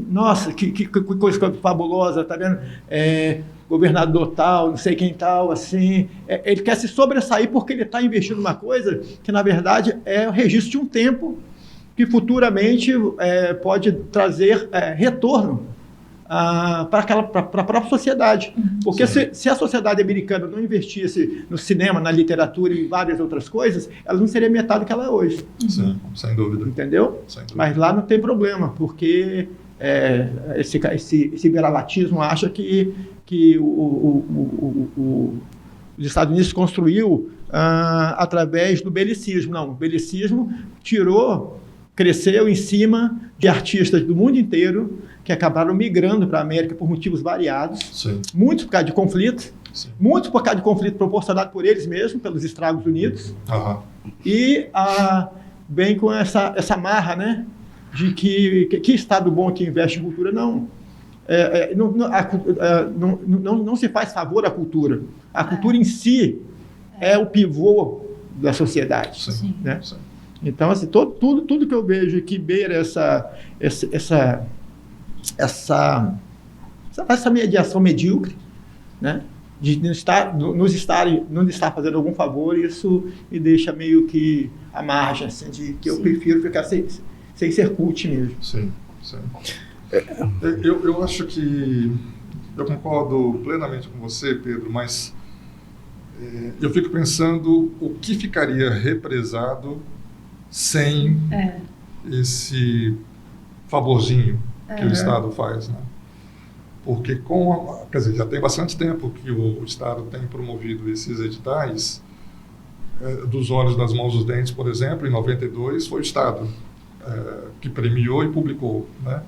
nossa, que coisa fabulosa, tá vendo? Governador tal, não sei quem tal, assim, ele quer se sobressair porque ele está investindo numa coisa que, na verdade, é o registro de um tempo que futuramente pode trazer retorno para a própria sociedade. Porque se a sociedade americana não investisse no cinema, na literatura e várias outras coisas, ela não seria metade do que ela é hoje. Sim, sem dúvida. Entendeu? Sem dúvida. Mas lá não tem problema, porque esse vira-latismo acha que os Estados Unidos construiu através do belicismo. Não, o belicismo cresceu em cima de artistas do mundo inteiro que acabaram migrando para a América por motivos variados. Sim. Muitos por causa de conflito, muitos por causa de conflito proporcionado por eles mesmos, pelos Estados Unidos. E vem com essa marra, né, de que Estado bom que investe em cultura. Não se faz favor à cultura. A cultura em si é o pivô da sociedade. Sim. Né? Sim. Então, assim, tudo que eu vejo que beira essa mediação medíocre, né, de não estar fazendo algum favor, isso me deixa meio que à margem, assim, de que eu prefiro ficar sem ser cult mesmo. Sim, sim. Eu acho que eu concordo plenamente com você, Pedro, mas eu fico pensando o que ficaria represado sem esse favorzinho que o Estado faz, né? Porque quer dizer, já tem bastante tempo que o Estado tem promovido esses editais, dos olhos, das mãos, dos dentes, por exemplo, em 92 foi o Estado que premiou e publicou, né?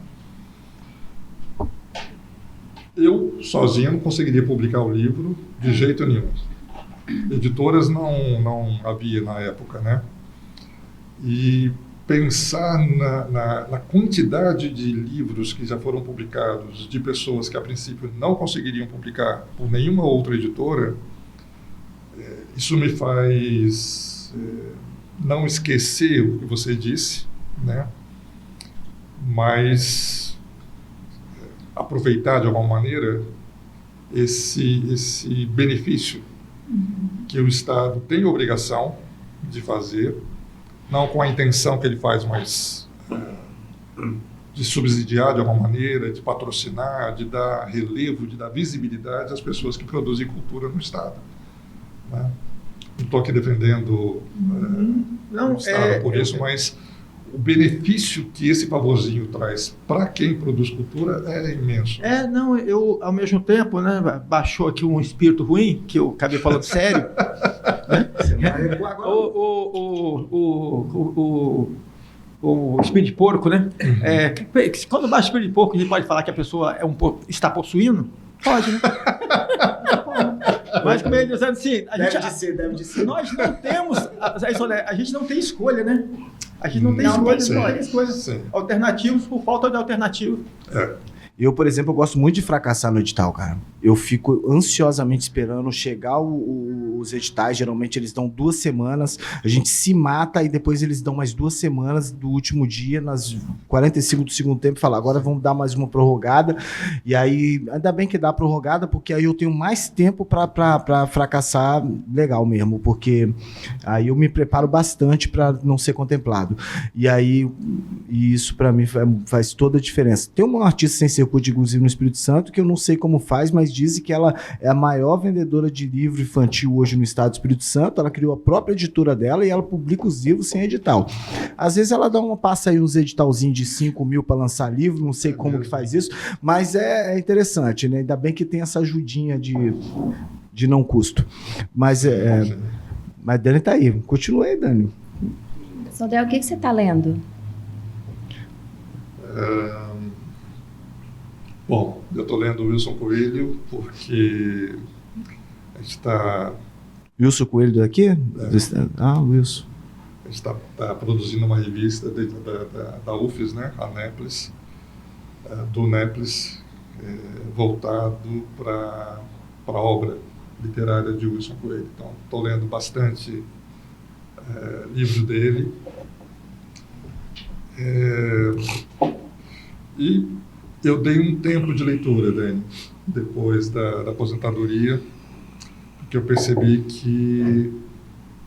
Eu sozinho não conseguiria publicar o livro de jeito nenhum. Editoras não havia na época, né? E pensar na quantidade de livros que já foram publicados de pessoas que a princípio não conseguiriam publicar por nenhuma outra editora, isso me faz não esquecer o que você disse, né? Mas aproveitar de alguma maneira esse benefício que o Estado tem obrigação de fazer, não com a intenção que ele faz, mas de subsidiar de alguma maneira, de patrocinar, de dar relevo, de dar visibilidade às pessoas que produzem cultura no Estado, né? Não estou aqui defendendo o Estado por isso, mas o benefício que esse favorzinho traz para quem produz cultura é imenso. Eu, ao mesmo tempo, né, baixou aqui um espírito ruim, que eu acabei falando sério. Né? Você vai recuar agora. O espírito de porco, né? Quando baixa o espírito de porco, a gente pode falar que a pessoa está possuindo? Pode, né? Mas como ele dizendo assim, Deve de ser. Nós não temos, a gente não tem escolha, né? A gente não tem escolha. Sim. Alternativos por falta de alternativa. Eu, por exemplo, eu gosto muito de fracassar no edital, cara. Eu fico ansiosamente esperando chegar os editais. Geralmente eles dão 2 semanas, a gente se mata e depois eles dão mais 2 semanas do último dia, nas 45 do segundo tempo, e fala, agora vamos dar mais uma prorrogada. E aí, ainda bem que dá prorrogada, porque aí eu tenho mais tempo para fracassar legal mesmo, porque aí eu me preparo bastante para não ser contemplado. E aí, isso para mim faz toda a diferença. Tem uma artista sem circuito, inclusive no Espírito Santo, que eu não sei como faz, mas dizem que ela é a maior vendedora de livro infantil hoje no estado do Espírito Santo. Ela criou a própria editora dela e ela publica os livros sem edital. Às vezes ela passa aí uns editalzinhos de 5 mil para lançar livro, não sei como que faz isso, mas é interessante, né? Ainda bem que tem essa ajudinha de não custo. Mas Dani tá aí. Continua aí, Dani. Sodré, o que você está lendo? Bom, eu estou lendo Wilson Coelho porque a gente está... Wilson Coelho daqui? Wilson. A gente está produzindo uma revista da UFES, né, a Neples, do Neples, voltado para a obra literária de Wilson Coelho. Então, estou lendo bastante livro dele. E eu dei um tempo de leitura, Dani, depois da aposentadoria, porque eu percebi que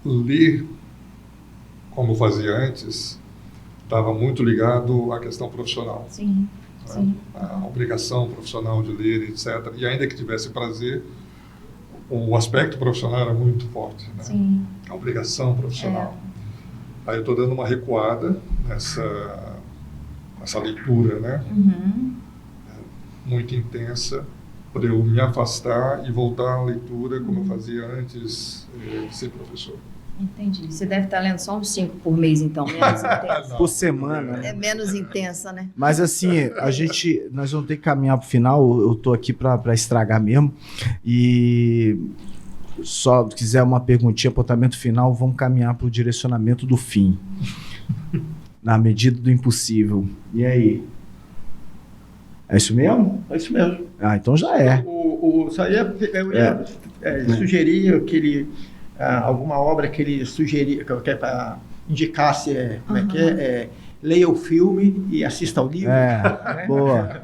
ler como eu fazia antes estava muito ligado à questão profissional. Sim, Né? sim. A obrigação profissional de ler, etc. E ainda que tivesse prazer, o aspecto profissional era muito forte. Né? Sim. A obrigação profissional. Aí eu estou dando uma recuada nessa leitura, né? Uhum. Muito intensa, para eu me afastar e voltar à leitura como eu fazia antes de ser professor. Entendi. Você deve estar lendo só uns 5 por mês, então, menos intensa. Por semana, né? É menos intensa, né? Mas assim, nós vamos ter que caminhar pro final. Eu tô aqui para estragar mesmo. E só se quiser uma perguntinha, apontamento final, vamos caminhar pro direcionamento do fim. Na medida do impossível. E aí? É isso mesmo? É isso mesmo. Ah, então já é. Só eu ia sugerir que ele, alguma obra que ele sugerir, que indicasse, leia o filme e assista ao livro. Boa.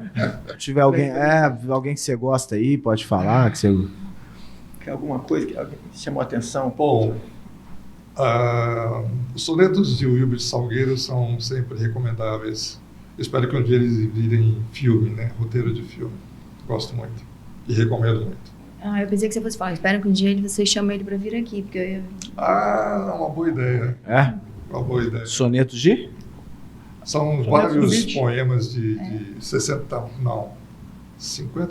Se tiver alguém que você gosta aí, pode falar. Que alguma coisa que chamou a atenção. Bom, os sonetos de Wilber de Salgueiro são sempre recomendáveis. Espero que um dia eles virem filme, né? Roteiro de filme. Gosto muito. E recomendo muito. Eu pensei que você fosse falar. Espero que um dia você chame ele para vir aqui, porque eu ia... Uma boa ideia. Uma boa ideia. Sonetos de? São vários poemas de 50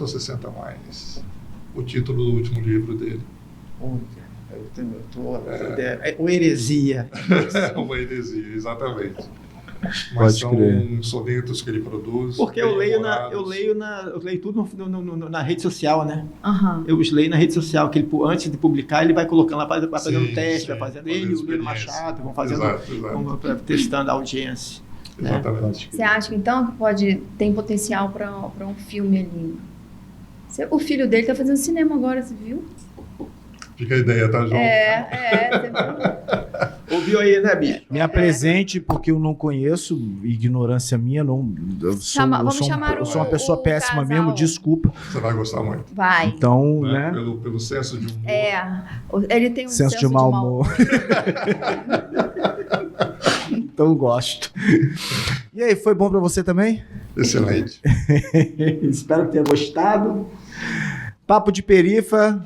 ou 60 mais. O título do último livro dele. Uma heresia. Uma heresia, exatamente. Mas Pode são crer. sonetos que ele produz. Porque eu leio tudo na rede social, né? Aham. Eu os leio na rede social, que ele, antes de publicar, ele vai colocando lá, vai fazendo teste, vai fazendo ele, o Lino Machado, vão fazendo, vão testando a audiência. Exatamente. Você acha, então, que tem potencial para um filme ali? O filho dele está fazendo cinema agora, você viu? Fica a ideia, tá, João? Você viu? Ouviu aí, né, bicho? Me apresente, porque eu não conheço, ignorância minha, eu sou uma pessoa péssima casal. mesmo, desculpa. Você vai gostar muito. Vai. Então, Né? né? Pelo senso de humor. Ele tem um Senso de mau humor. Então gosto. E aí, foi bom pra você também? Excelente. Espero que tenha gostado. Papo de Perifa.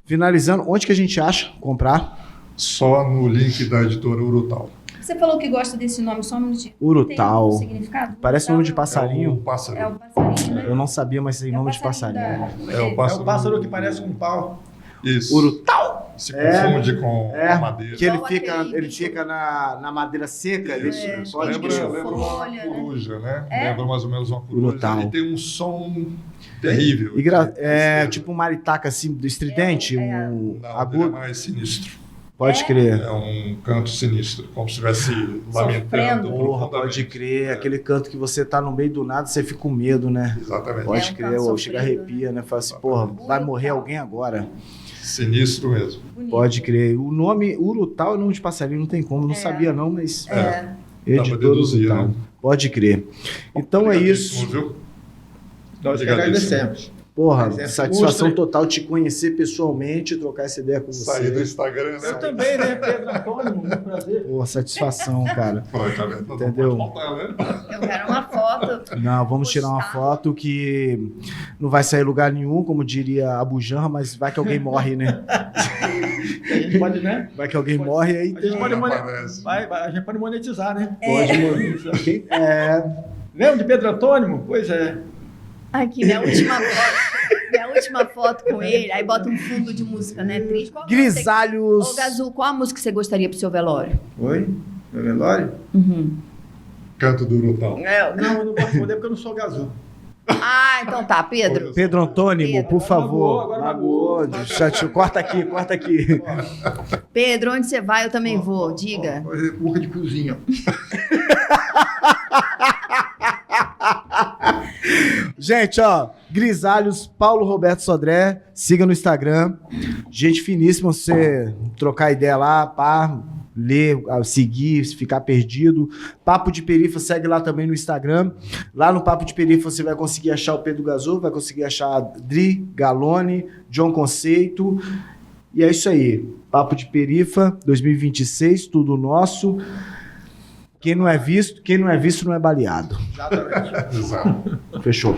Finalizando, onde que a gente acha comprar? Só no link da editora Urutau. Você falou que gosta desse nome, só um minutinho. Urutau. Tem um significado? Parece Urutau nome de É passarinho. o pássaro. É o passarinho, né? Eu não sabia, mas tem nome de passarinho. É o pássaro. É o pássaro que parece um pau. Isso. Urutau. Se confunde com a madeira. Que ele Igual fica, aquele ele bicho. fica na madeira seca. Ele Isso. pode Lembra bicho uma folha, né? coruja, né? É? Lembra mais ou menos uma coruja. Urutau. E tem um som terrível. tipo um maritaca assim, do estridente, um Não, ele é agudo. mais sinistro. Pode crer. É um canto sinistro, como se estivesse lamentando Porra, pode profundamente. crer. Aquele canto que você tá no meio do nada, você fica com medo, né? Exatamente. Pode um crer, canto chega sofrido, arrepia, né? Fala assim, porra, vai morrer alguém agora. Sinistro mesmo. Bonito. Pode crer. O nome Urutau é nome de passarinho, não tem como, não sabia não, mas... Dá pra Editor deduzir, Urutau. né? Pode crer. Então é isso. Viu? Nós que Obrigadíssimo. agradecemos. Porra, Mas é satisfação monstro. total te conhecer pessoalmente, trocar essa ideia com Sair do você. Instagram, né? Eu também, né, Pedro Antônio? Muito prazer. Porra, satisfação, cara. Pô, tá vendo? Não Entendeu? pode faltar, né? Eu quero uma foto. Não, vamos tirar uma Postar. foto que não vai sair em lugar nenhum, como diria a Bujanra, mas vai que alguém morre, né? A gente pode, né? Vai que alguém morre aí. A gente pode, Aparece. a gente pode monetizar, né? Pode monetizar. Lembra de Pedro Antônimo? Pois é. Aqui, minha última foto com ele. Aí bota um fundo de música, né? Triste. Qual música- Grisalhos. Ô, Gazu, qual a música que você gostaria pro seu velório? Oi? Meu velório? Canto do Urutau. Não, eu não posso responder porque eu não sou gazu. Ah, então tá, Pedro. Pedro Antônimo, Pedro. por favor. Agora Magoou. Corta aqui. Pedro, onde você vai, eu também vou. Diga. Boca de cozinha. Gente, ó, Grisalhos, Paulo Roberto Sodré, siga no Instagram. Gente finíssima, você trocar ideia lá, pá, ler, seguir, se ficar perdido. Papo de Perifa, segue lá também no Instagram. Lá no Papo de Perifa você vai conseguir achar o Pedro Gazu, vai conseguir achar a Dri, Galone, John Conceito. E é isso aí. Papo de Perifa 2026, tudo nosso. Quem não é visto não é baleado. Exatamente. Exato. Fechou.